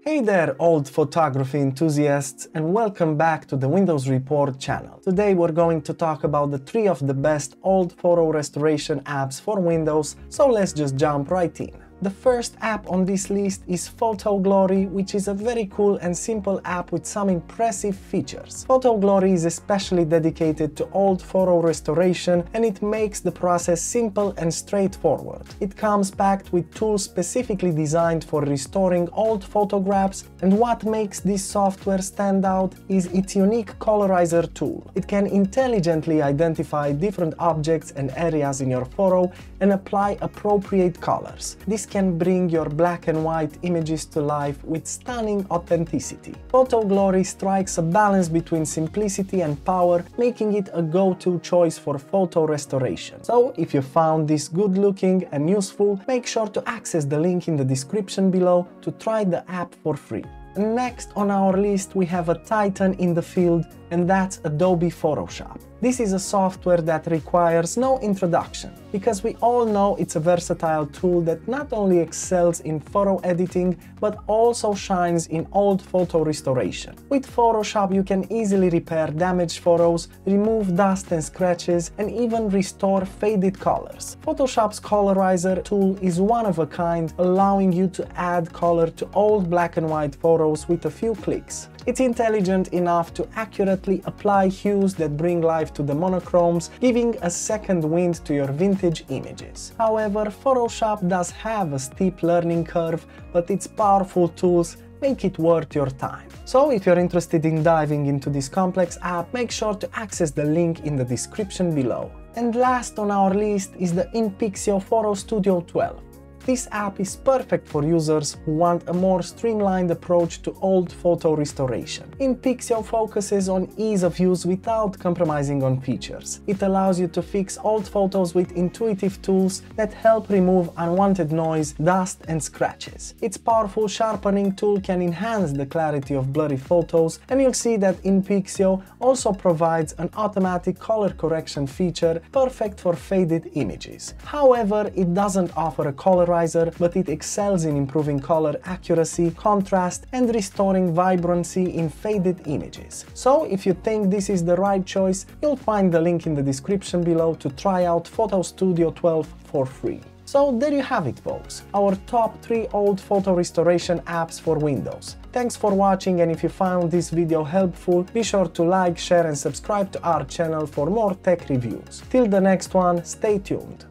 Hey there, old photography enthusiasts, and welcome back to the Windows Report channel. Today we're going to talk about the 3 of the best old photo restoration apps for Windows, so let's just jump right in. The first app on this list is PhotoGlory, which is a very cool and simple app with some impressive features. PhotoGlory is especially dedicated to old photo restoration, and it makes the process simple and straightforward. It comes packed with tools specifically designed for restoring old photographs, and what makes this software stand out is its unique Colorizer tool. It can intelligently identify different objects and areas in your photo and apply appropriate colors. This can bring your black and white images to life with stunning authenticity. PhotoGlory strikes a balance between simplicity and power, making it a go-to choice for photo restoration. So if you found this good looking and useful, make sure to access the link in the description below to try the app for free. Next on our list we have a titan in the field, and that's Adobe Photoshop. This is a software that requires no introduction, because we all know it's a versatile tool that not only excels in photo editing, but also shines in old photo restoration. With Photoshop you can easily repair damaged photos, remove dust and scratches, and even restore faded colors. Photoshop's Colorizer tool is one of a kind, allowing you to add color to old black and white photos with a few clicks. It's intelligent enough to accurately apply hues that bring life to the monochromes, giving a second wind to your vintage images. However, Photoshop does have a steep learning curve, but its powerful tools make it worth your time. So if you're interested in diving into this complex app, make sure to access the link in the description below. And last on our list is the inPixio Photo Studio 12. This app is perfect for users who want a more streamlined approach to old photo restoration. inPixio focuses on ease of use without compromising on features. It allows you to fix old photos with intuitive tools that help remove unwanted noise, dust and scratches. Its powerful sharpening tool can enhance the clarity of blurry photos, and you'll see that inPixio also provides an automatic color correction feature perfect for faded images. However, it doesn't offer a colorizer, but it excels in improving color accuracy, contrast, and restoring vibrancy in faded images. So if you think this is the right choice, you'll find the link in the description below to try out Photo Studio 12 for free. So there you have it, folks, our top 3 old photo restoration apps for Windows. Thanks for watching, and if you found this video helpful, be sure to like, share and subscribe to our channel for more tech reviews. Till the next one, stay tuned.